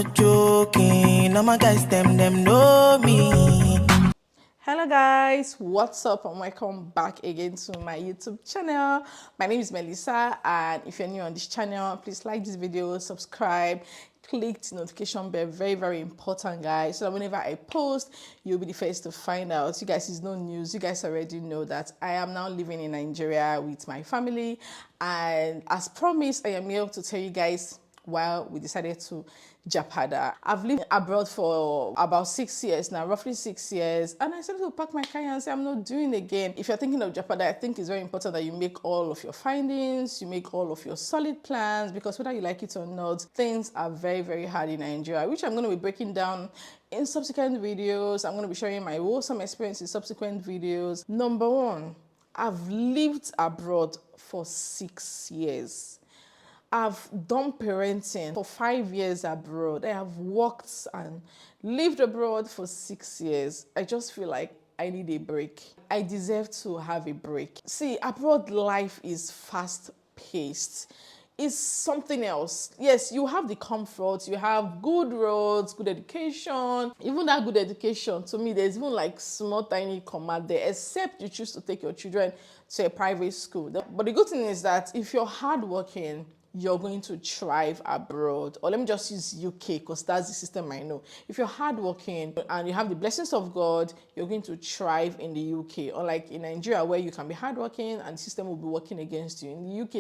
not joking. All my guys, them know me. Hello guys, what's up and welcome back again to my YouTube channel. My name is Melissa, and if you're new on this channel, please like this video, subscribe, click the notification bell, very important guys, so that whenever I post you'll be the first to find out. You guys, is no news, you guys already know that I am now living in Nigeria with my family, and as promised I am here to tell you guys why we decided to JAPADA. I've lived abroad for about 6 years now, roughly 6 years, and I decided to pack my car and say I'm not doing it again. If you're thinking of JAPADA, I think it's very important that you make all of your findings, you make all of your solid plans, because whether you like it or not, things are very hard in Nigeria, which I'm going to be breaking down in subsequent videos. I'm going to be sharing my awesome experience in subsequent videos. Number one, I've lived abroad for 6 years. I've done parenting for 5 years abroad. I have worked and lived abroad for 6 years. I just feel like I need a break. I deserve to have a break. See, abroad life is fast-paced. It's something else. Yes, you have the comfort, you have good roads, good education. Even that good education, to me, there's even like small tiny comma there, except you choose to take your children to a private school. But the good thing is that if you're hardworking, you're going to thrive abroad. Or let me just use UK, because that's the system I know. If you're hardworking and you have the blessings of God, you're going to thrive in the UK. Unlike in Nigeria, where you can be hardworking and the system will be working against you. In the UK,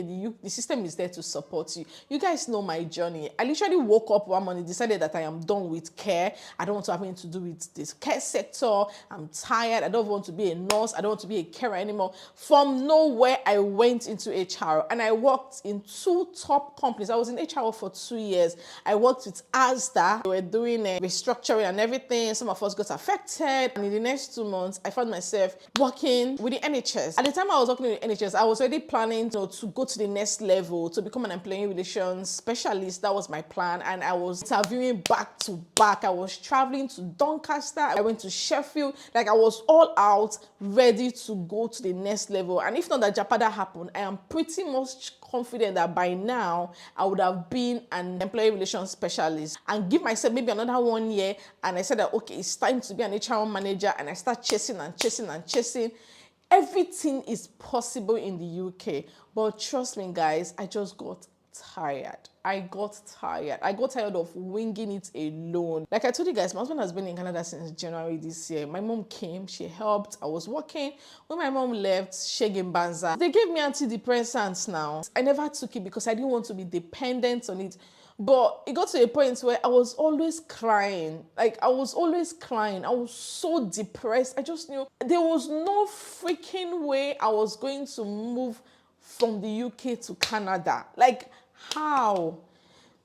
the system is there to support you. You guys know my journey. I literally woke up one morning, decided that I am done with care. I don't want to have anything to do with this care sector. I'm tired. I don't want to be a nurse. I don't want to be a carer anymore. From nowhere, I went into HR and I worked in two top companies. I was in HR for 2 years. I worked with Asda. We were doing a restructuring and everything. Some of us got affected. And in the next 2 months, I found myself working with the NHS. At the time I was working with the NHS, I was already planning to go to the next level, to become an employee relations specialist. That was my plan. And I was interviewing back to back. I was traveling to Doncaster. I went to Sheffield. Like, I was all out, ready to go to the next level. And if not that JAPADA happened, I am pretty much confident that by now I would have been an employee relations specialist and give myself maybe another 1 year. And I said that, okay, it's time to be an HR manager. And I start chasing. Everything is possible in the UK. But trust me, guys, I just got tired. I got tired of winging it alone. Like I told you guys, my husband has been in Canada since January this year. My mom came, she helped, I was working. When my mom left, Shegin Banza, they gave me antidepressants now. I never took it because I didn't want to be dependent on it. But it got to a point where I was always crying. I was so depressed. I just knew there was no freaking way I was going to move from the UK to Canada. Like, how?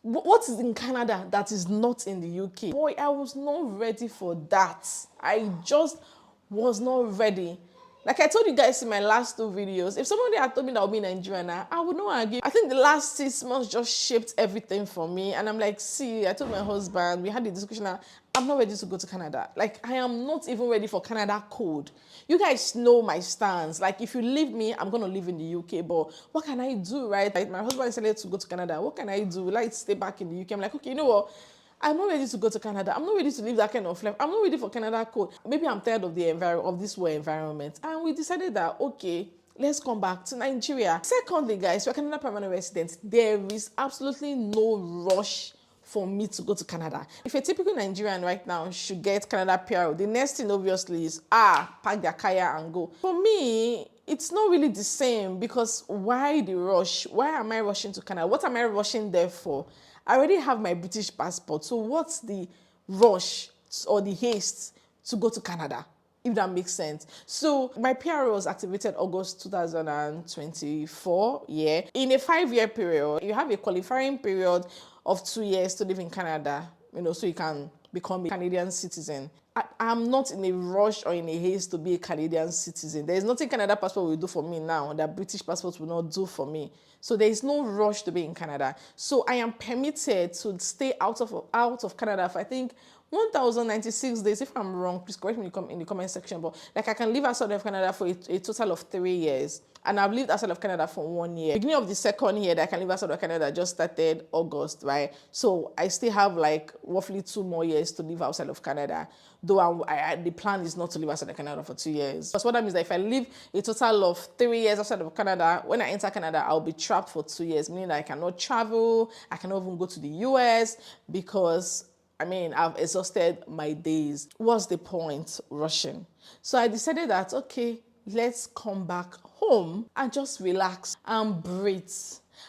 What is in Canada that is not in the UK? Boy, I was not ready for that. I just was not ready. Like I told you guys in my last 2 videos, if somebody had told me that I would be Nigerian now, I would not argue. I think the last 6 months just shaped everything for me. And I'm like, see, I told my husband, we had the discussion now, I'm not ready to go to Canada. Like, I am not even ready for Canada code. You guys know my stance. Like, if you leave me, I'm going to live in the UK. But what can I do, right? Like, my husband decided to go to Canada. What can I do? Will I stay back in the UK? I'm like, okay, you know what? I'm not ready to go to Canada. I'm not ready to live that kind of life. I'm not ready for Canada code. Maybe I'm tired of this world environment. And we decided that, okay, let's come back to Nigeria. Secondly, guys, we're Canada permanent residents. There is absolutely no rush for me to go to Canada. If a typical Nigerian right now should get Canada PR, the next thing obviously is, pack their kaya and go. For me, it's not really the same, because why the rush? Why am I rushing to Canada? What am I rushing there for? I already have my British passport, so what's the rush or the haste to go to Canada, if that makes sense? So my PR was activated August 2024, yeah. In a 5-year period, you have a qualifying period of 2 years to live in Canada, so you can become a Canadian citizen. I'm not in a rush or in a haste to be a Canadian citizen. There is nothing Canada passport will do for me now that British passport will not do for me. So there is no rush to be in Canada. So I am permitted to stay out of Canada for, I think, 1,096 days. If I'm wrong, please correct me in the comment section. But like, I can live outside of Canada for a total of 3 years. and I've lived outside of Canada for 1 year. Beginning of the second year that I can live outside of Canada just started August, right? So I still have like roughly 2 more years to live outside of Canada, though the plan is not to live outside of Canada for 2 years. Because what that means is that if I live a total of 3 years outside of Canada, when I enter Canada, I'll be trapped for 2 years, meaning that I cannot travel, I cannot even go to the US because I've exhausted my days. What's the point rushing? So I decided that, okay, let's come back home and just relax and breathe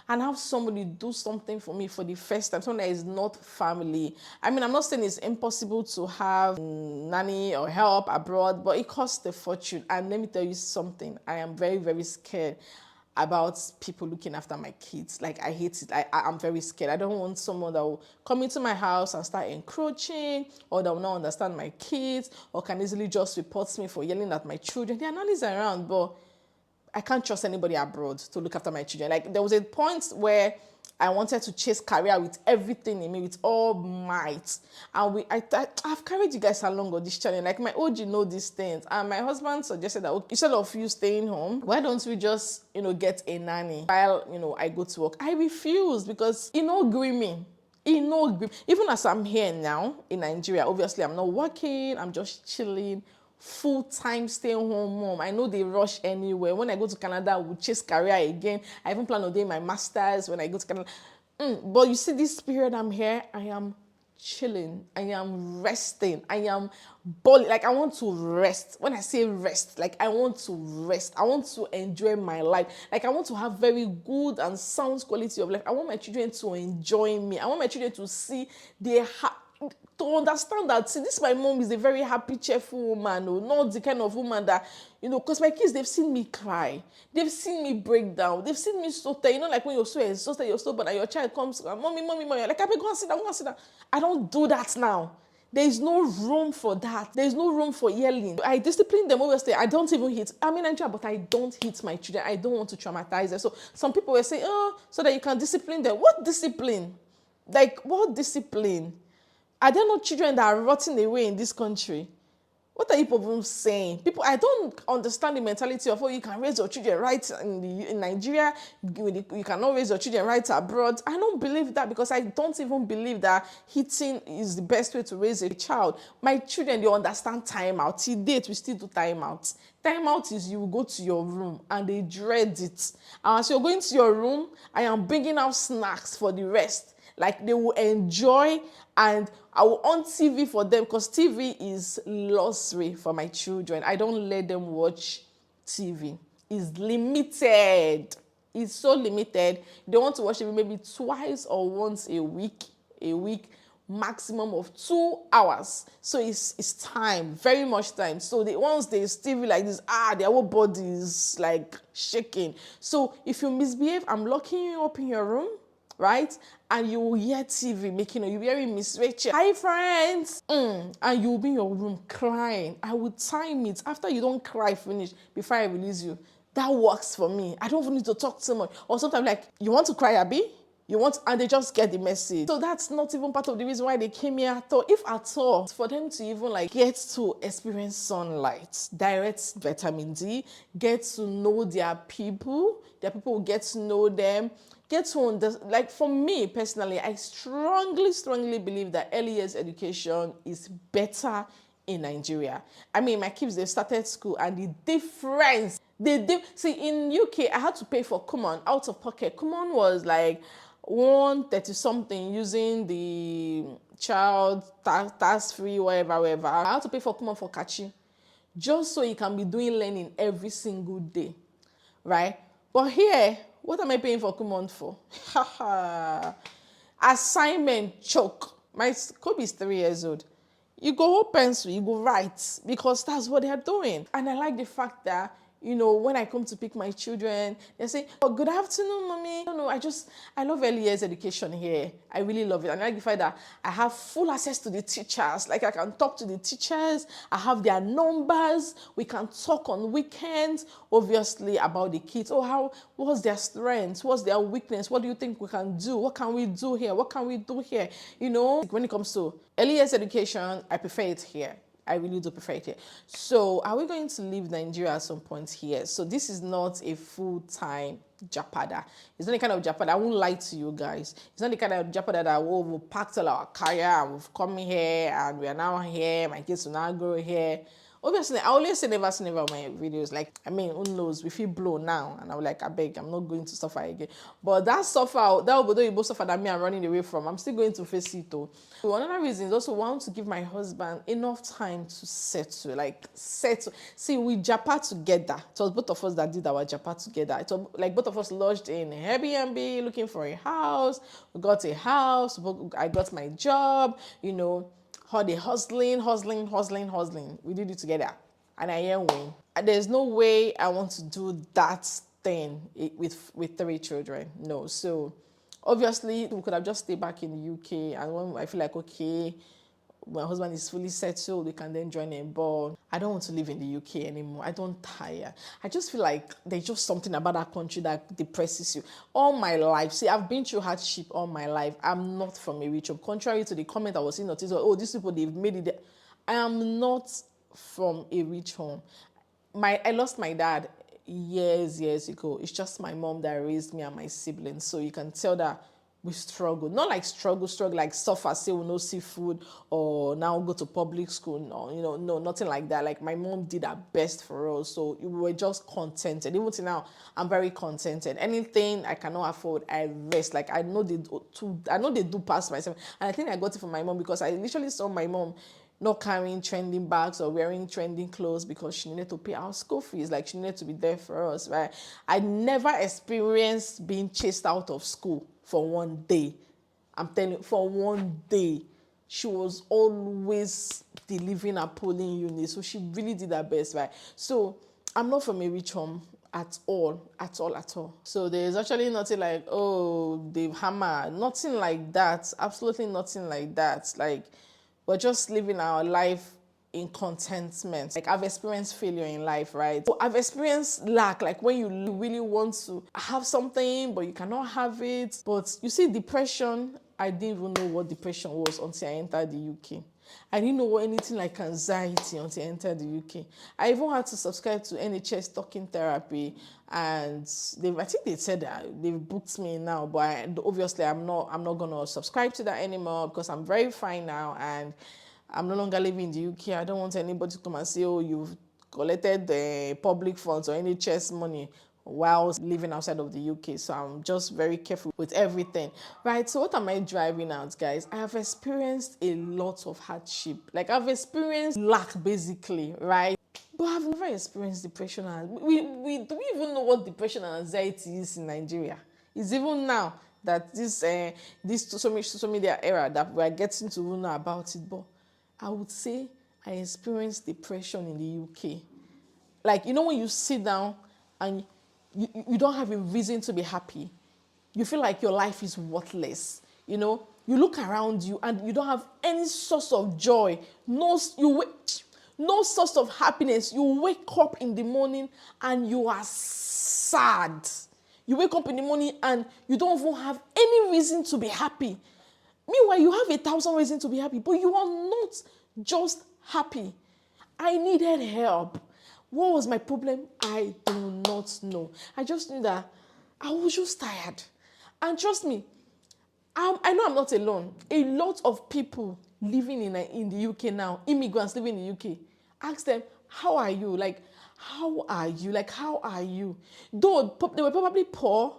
and have somebody do something for me for the first time, someone that is not family. I'm not saying it's impossible to have nanny or help abroad, but it costs a fortune. And let me tell you something, I am very, very scared about people looking after my kids. Like, I hate it. I'm very scared. I don't want someone that will come into my house and start encroaching, or that will not understand my kids, or can easily just report me for yelling at my children. There are nannies around, but I can't trust anybody abroad to look after my children. Like, there was a point where I wanted to chase career with everything in me, with all might. And I've carried you guys along on this channel. Like, my OG know these things. And my husband suggested that, okay, instead of you staying home, why don't we just, get a nanny while, I go to work? I refused because agree me. Even as I'm here now in Nigeria, obviously I'm not working, I'm just chilling, full-time stay-home mom. I know they rush anywhere. When I go to Canada, I will chase career again. I even plan on doing my master's when I go to Canada. But you see, this period I'm here, I am chilling. I am resting. I am balling. Like, I want to rest. When I say rest, like, I want to rest. I want to enjoy my life. Like, I want to have very good and sound quality of life. I want my children to enjoy me. I want my children to see to understand that, see, this my mom is a very happy, cheerful woman, not the kind of woman that, because my kids, they've seen me cry. They've seen me break down. They've seen me so tired. Like when you're so exhausted, you're so bad, and your child comes, mommy, you're like, go and sit down. I don't do that now. There is no room for that. There is no room for yelling. I discipline them obviously. I don't even hit. I'm in Nigeria, but I don't hit my children. I don't want to traumatize them. So some people will say, so that you can discipline them. What discipline? Like, what discipline? Are there no children that are rotting away in this country? What are you people saying? I don't understand the mentality of, you can raise your children right in Nigeria, you cannot raise your children right abroad. I don't believe that, because I don't even believe that hitting is the best way to raise a child. My children, they understand time out. Till date, we still do time out. Time out is you go to your room and they dread it. And as you're going to your room, I am bringing out snacks for the rest. Like, they will enjoy, and I will on TV for them, because TV is luxury for my children. I don't let them watch TV. It's limited. It's so limited. They want to watch TV maybe twice or once a week, maximum of 2 hours. So it's time, very much time. So once they TV like this, their whole body is like shaking. So if you misbehave, I'm locking you up in your room, right? And you will hear TV making, you'll be hearing Miss Rachel, hi friends, and you'll be in your room crying. I will time it after you don't cry finish before I release you. That works for me. I don't even need to talk too much. Or sometimes like, you want to cry, Abby? And they just get the message. So that's not even part of the reason why they came here at all. If at all, for them to even like get to experience sunlight, direct vitamin D, get to know their people will get to know them, get to understand. Like, for me personally, I strongly believe that early years education is better in Nigeria. My kids, they started school, and the difference, see, in UK, I had to pay for Common out of pocket. Common was like 130 something using the child tax free, whatever. I had to pay for Common for Kachi, just so you can be doing learning every single day, right? But here, what am I paying for Common for? Assignment choke. My Kobe is 3 years old. You go hold pencil, you go write, because that's what they're doing. And I like the fact that, when I come to pick my children, they say, good afternoon, mommy. No, I love early years education here. I really love it. And I like the fact that I have full access to the teachers. Like, I can talk to the teachers. I have their numbers. We can talk on weekends, obviously, about the kids. What's their strengths? What's their weakness? What do you think we can do? What can we do here? What can we do here? When it comes to early years education, I prefer it here. I really do prefer it here. So are we going to leave Nigeria at some point here? So this is not a full-time JAPADA. It's not the kind of JAPADA, I won't lie to you guys. It's not the kind of JAPADA that we've packed all our career and we've come here and we are now here, my kids will now grow here. Obviously, I always say never on my videos. Like, I mean, who knows? We feel blow now. And I'm like, I beg, I'm not going to suffer again. But that suffer, that will be the suffer that me I'm running away from. I'm still going to face it though. So another reason is also want to give my husband enough time to settle. Like, settle. See, we japa together. It was both of us that did our japa together. It was like both of us lodged in Airbnb, looking for a house. We got a house. I got my job, you know. How they hustling. We did it together. And I am win. And there's no way I want to do that thing with 3 children. No. So obviously we could have just stayed back in the UK. And when I feel like, okay, my husband is fully settled, we can then join him. But I don't want to live in the UK anymore. I don't tire. I just feel like there's just something about that country that depresses you. All my life, see, I've been through hardship all my life. I'm not from a rich home. Contrary to the comment I was seeing, oh, these people, they've made it. I am not from a rich home. I lost my dad years ago. It's just my mom that raised me and my siblings. So you can tell that we struggle. Not like struggle like suffer, say we no see food or now go to public school. No, nothing like that. Like my mom did her best for us. So we were just contented. Even till now, I'm very contented. Anything I cannot afford, I rest. Like I know they do pass myself. And I think I got it from my mom because I literally saw my mom not carrying trending bags or wearing trending clothes because she needed to pay our school fees. Like she needed to be there for us, right? I never experienced being chased out of school for one day. I'm telling you, for one day. She was always delivering her polling unit. So she really did her best, right? So I'm not from a rich home at all. So there's actually nothing like, oh, they've hammered. Nothing like that. Absolutely nothing like that. Like, we're just living our life in contentment. Like I've experienced failure in life, right? So I've experienced lack, like when you really want to have something, but you cannot have it. But you see, depression, I didn't even know what depression was until I entered the UK. I didn't know anything like anxiety until I entered the UK. I even had to subscribe to NHS talking therapy, and I think they said that they've booked me now, but obviously I'm not gonna subscribe to that anymore because I'm very fine now and I'm no longer living in the UK. I don't want anybody to come and say, oh, you've collected the public funds or NHS money while living outside of the UK. So I'm just very careful with everything, right? So what am I driving at, guys? I have experienced a lot of hardship. Like I've experienced lack, basically, right? But I've never experienced depression. Do we even know what depression and anxiety is in Nigeria? It's even now that this social media era that we are getting to know about it. But I would say I experienced depression in the UK. Like, you know, when you sit down and you don't have a reason to be happy. You feel like your life is worthless. You know, you look around you and you don't have any source of joy. No source of happiness. You wake up in the morning and you are sad. You wake up in the morning and you don't even have any reason to be happy. Meanwhile, you have 1,000 reasons to be happy, but you are not just happy. I needed help. What was my problem? I do not know. I just knew that I was just tired. And trust me, I know I'm not alone. A lot of people living in the UK now, immigrants living in the UK, ask them, how are you? Like, how are you? Like, how are you? Though they were probably poor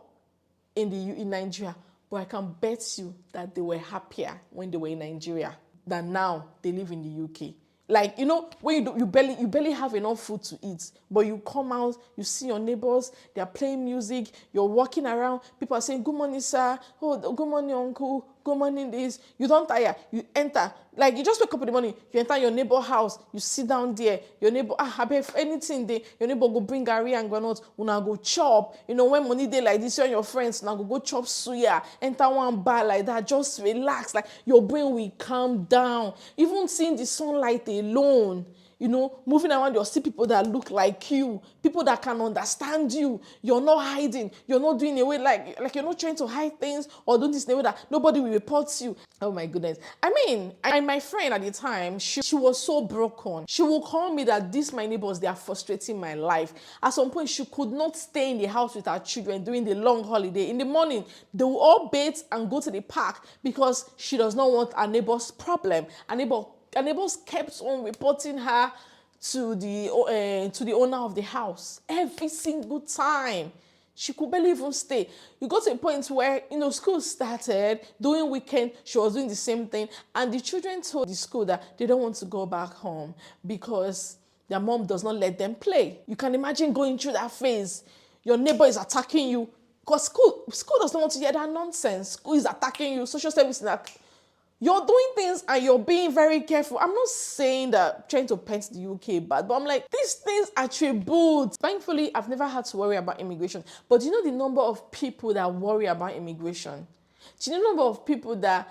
in Nigeria, but I can bet you that they were happier when they were in Nigeria than now they live in the UK. Like, you know, when you barely have enough food to eat, but you come out, you see your neighbors, they are playing music, you're walking around, people are saying, good morning, sir, oh, good morning, uncle, good morning, this. You don't tire, you enter. Like, you just wake up in the morning, you enter your neighbor house, you sit down there, your neighbor, I bet anything there, your neighbor go bring garri and groundnut, una go chop. You know, when money day like this, you and your friends, now go chop suya, enter one bar like that, just relax, like your brain will calm down. Even seeing the sunlight alone, moving around, you'll see people that look like you, people that can understand you. You're not hiding. You're not doing a way like you're not trying to hide things or doing this in a way that nobody will report you. Oh my goodness. I mean, my friend at the time, she was so broken. She will call me that these my neighbors, they are frustrating my life. At some point, she could not stay in the house with her children during the long holiday. In the morning, they will all bathe and go to the park because she does not want her neighbor's problem. Her neighbors kept on reporting her to the owner of the house every single time. She could barely even stay. You got to a point where, school started, during weekend, she was doing the same thing. And the children told the school that they don't want to go back home because their mom does not let them play. You can imagine going through that phase. Your neighbor is attacking you. Because school does not want to hear that nonsense. School is attacking you. Social service is that. You're doing things and you're being very careful. I'm not saying that trying to paint the UK bad, but I'm like, these things are tributes. Thankfully, I've never had to worry about immigration. But do you know the number of people that worry about immigration? Do you know the number of people that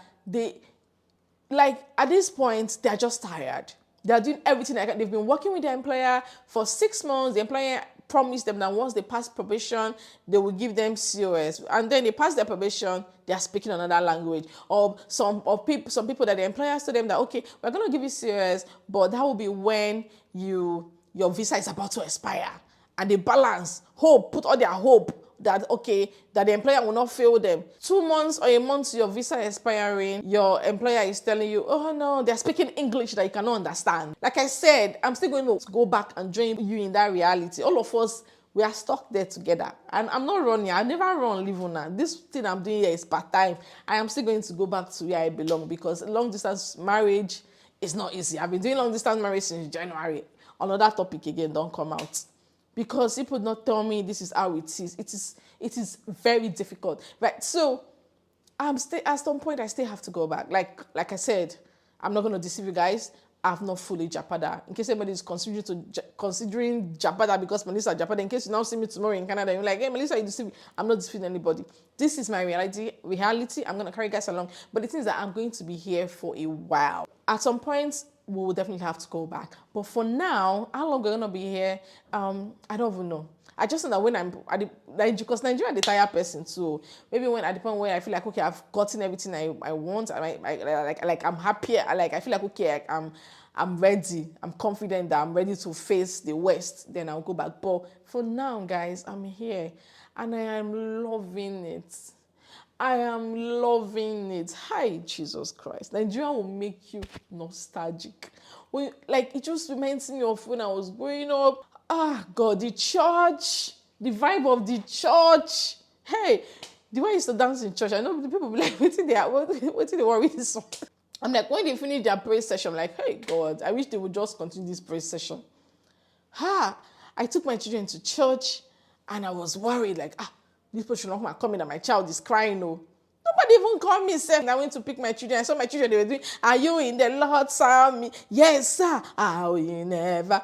at this point, they're just tired. They're doing everything they've been working with their employer for 6 months. The employer promised them that once they pass probation, they will give them COS. And then they pass their probation, they are speaking another language. Or some people that the employers told them that, okay, we're going to give you COS, but that will be when your visa is about to expire. And they balance, put all their hope that, okay, that the employer will not fail them. 2 months or a month your visa expiring, your employer is telling you, oh no, they're speaking English that you cannot understand. Like I said, I'm still going to go back and join you in that reality. All of us, we are stuck there together. And I'm not running. I never run Livuna. This thing I'm doing here is part-time. I am still going to go back to where I belong because long-distance marriage is not easy. I've been doing long-distance marriage since January. Another topic again, don't come out. Because people not tell me this is how it is. It is very difficult. Right. So at some point I still have to go back. Like I said, I'm not gonna deceive you guys. I've not fully JAPADA. In case anybody is considering JAPADA because Melissa JAPADA, in case you now see me tomorrow in Canada, you're like, hey Melissa, you deceive me. I'm not deceiving anybody. This is my reality. I'm gonna carry you guys along. But the thing is that I'm going to be here for a while. At some point, we will definitely have to go back. But for now, how long we're going to be here, I don't even know. I just know that when because Nigeria, the tired person too. Maybe at the point where I feel like, okay, I've gotten everything I want. I'm happy. I feel like, okay, I'm ready. I'm confident that I'm ready to face the West. Then I'll go back. But for now, guys, I'm here. And I am loving it. I am loving it. Hi, Jesus Christ. Nigeria will make you nostalgic. It just reminds me of when I was growing up. God, the church, the vibe of the church. Hey, the way I used to dance in church, I know the people be like, what did they want with this song? I'm like, when they finish their praise session, I'm like, hey, God, I wish they would just continue this praise session. I took my children to church and I was worried, these people should not come in and my child is crying. No. Nobody even called me, sir. I went to pick my children. I saw my children, they were doing, are you in the Lord's army? Yes, sir. Are we never?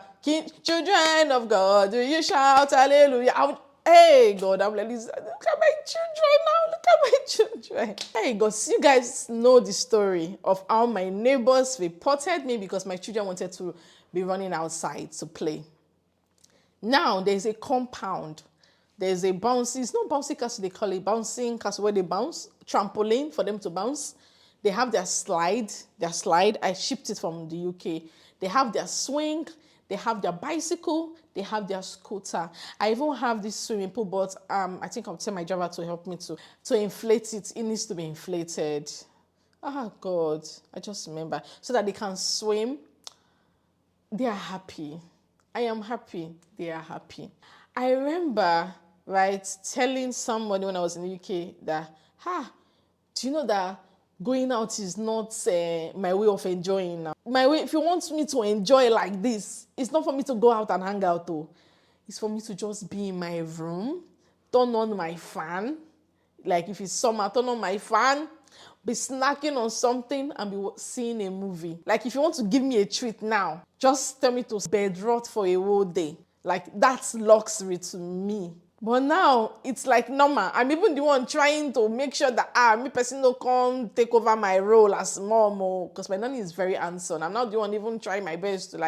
Children of God, do you shout hallelujah? Hey, God, I'm like, look at my children now. Look at my children. Hey, God, so you guys know the story of how my neighbors reported me because my children wanted to be running outside to play. Now, there's a compound. There's a bouncy, it's not bouncy castle, they call it bouncing castle where they bounce, trampoline for them to bounce. They have their slide. I shipped it from the UK. They have their swing, they have their bicycle, they have their scooter. I even have this swimming pool, but I think I'll tell my driver to help me to inflate it. It needs to be inflated. God, I just remember. So that they can swim. They are happy. I am happy. They are happy. I remember, telling somebody when I was in the UK that, do you know that going out is not my way of enjoying now? My way, if you want me to enjoy like this, it's not for me to go out and hang out though. It's for me to just be in my room, turn on my fan. Like if it's summer, turn on my fan, be snacking on something and be seeing a movie. Like if you want to give me a treat now, just tell me to bed rot for a whole day. Like that's luxury to me. But now it's like normal. I'm even the one trying to make sure that me person don't come take over my role as mom, because my nanny is very handsome. I'm not the one even trying my best to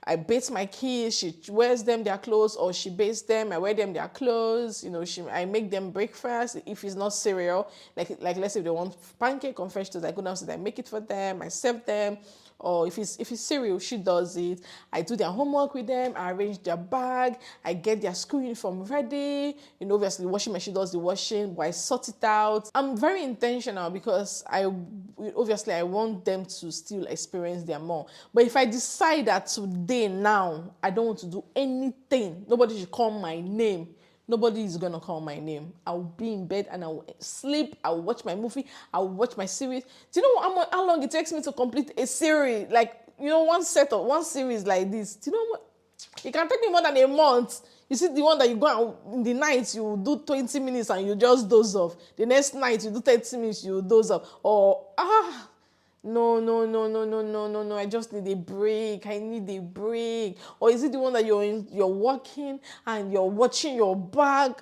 I bathe my kids, she wears them their clothes, or she bathes them, I wear them their clothes, I make them breakfast. If it's not cereal, like let's say if they want pancake or fresh toast, I go downstairs, I make it for them, I serve them. Or if it's cereal, she does it. I do their homework with them, I arrange their bag, I get their school uniform ready. Obviously the washing machine does the washing, but I sort it out. I'm very intentional because I want them to still experience their mom. But if I decide that today now I don't want to do anything, nobody should call my name. Nobody is going to call my name. I'll be in bed and I'll sleep. I'll watch my movie. I'll watch my series. Do you know how long it takes me to complete a series? One series like this. Do you know what? It can take me more than a month. You see the one that you go out in the night, you do 20 minutes and you just doze off. The next night, you do 30 minutes, you doze off. Or, no. I just need a break. I need a break. Or is it the one that you're working and you're watching your bag?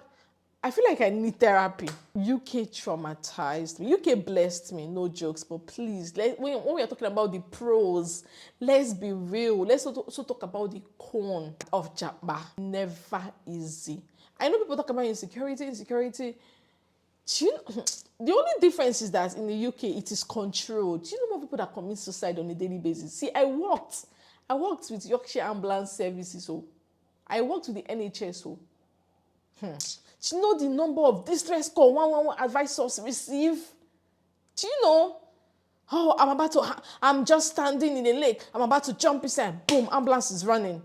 I feel like I need therapy. UK traumatized me. UK blessed me, no jokes. But please, when we are talking about the pros, let's be real. Let's also talk about the con of JAPA. Never easy. I know people talk about insecurity. The only difference is that in the UK, it is controlled. Do you know more people that commit suicide on a daily basis? See, I worked with Yorkshire Ambulance Services. So I worked with the NHS. So do you know the number of distress call 111 advisors receive? Do you know? Oh, I'm just standing in a lake. I'm about to jump inside. Boom, ambulance is running.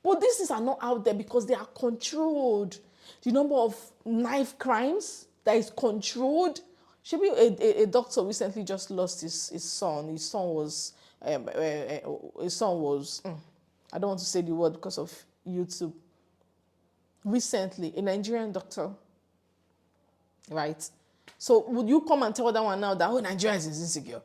But these things are not out there because they are controlled. The number of knife crimes that is controlled. A doctor recently just lost his son. His son was, I don't want to say the word because of YouTube. Recently, a Nigerian doctor, right? So would you come and tell that one now that, Nigeria is insecure?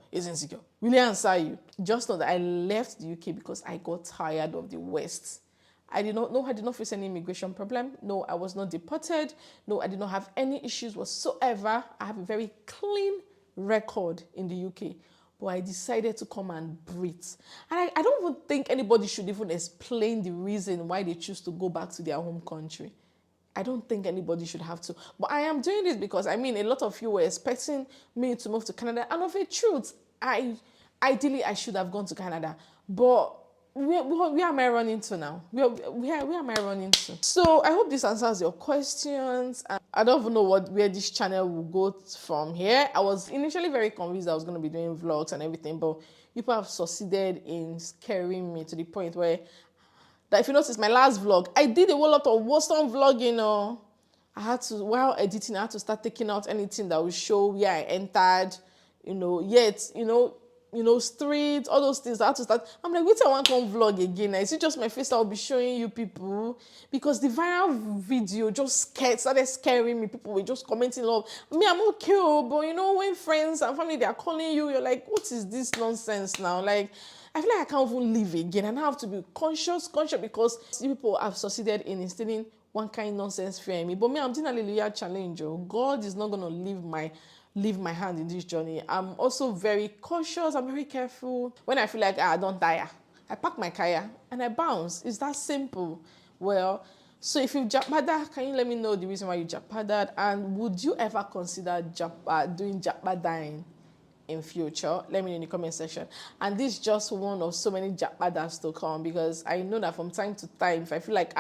Will he answer you? Just know that I left the UK because I got tired of the West. I did not face any immigration problem. No, I was not deported. No, I did not have any issues whatsoever. I have a very clean record in the UK. But I decided to come and breathe. And I don't even think anybody should even explain the reason why they choose to go back to their home country. I don't think anybody should have to. But I am doing this because, a lot of you were expecting me to move to Canada. And of a truth, ideally, I should have gone to Canada. But where am I running to now? Where am I running to? So I hope this answers your questions. I don't even know where this channel will go from here. I was initially very convinced I was going to be doing vlogs and everything, but people have succeeded in scaring me to the point where, that if you notice my last vlog, I did a whole lot of Western vlogging. I had to, while editing, I had to start taking out anything that would show where I entered, streets, all those things. I had to start. I'm like, wait till I want to come vlog again. Is it just my face I'll be showing you people? Because the viral video just started scaring me. People were just commenting love. I'm okay, but when friends and family, they are calling you, you're like, what is this nonsense now? Like, I feel like I can't even live again. And I have to be conscious because people have succeeded in instilling one kind of nonsense fear in me. But I'm doing a hallelujah challenge. God is not going to leave my hand in this journey. I'm also very cautious. I'm very careful. When I feel like I don't tire, I pack my kaya and I bounce. It's that simple. Well, so if you JAPADA, can you let me know the reason why you JAPADA'd? And would you ever consider doing JAPADA in future? Let me know in the comment section. And this is just one of so many JAPADAs to come, because I know that from time to time, if I feel like,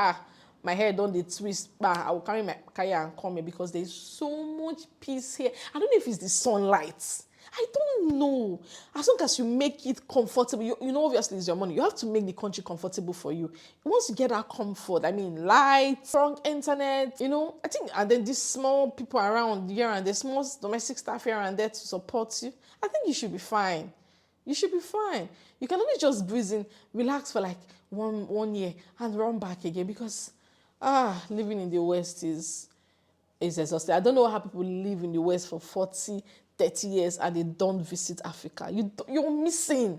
my hair don't dey twist, I will carry my kaya and come here, because there's so much peace here. I don't know if it's the sunlight. I don't know. As long as you make it comfortable, obviously it's your money. You have to make the country comfortable for you. Once you get that comfort, light, strong internet, I think, and then these small people around here and the small domestic staff here and there to support you, I think you should be fine. You should be fine. You can only just breathe in, relax for like one year and run back again, because living in the West is exhausting. I don't know how people live in the West for 40, 30 years and they don't visit Africa. You're missing.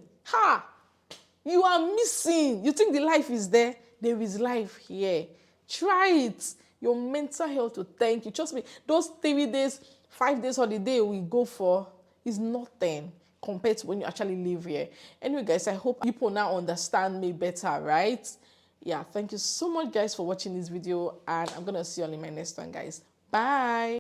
You are missing. You think the life is there? There is life here. Try it. Your mental health will thank you. Trust me, those 3 days, 5 days holiday we go for is nothing compared to when you actually live here. Anyway, guys, I hope people now understand me better, right? Yeah, thank you so much, guys, for watching this video, and I'm gonna see you all in my next one, guys. Bye.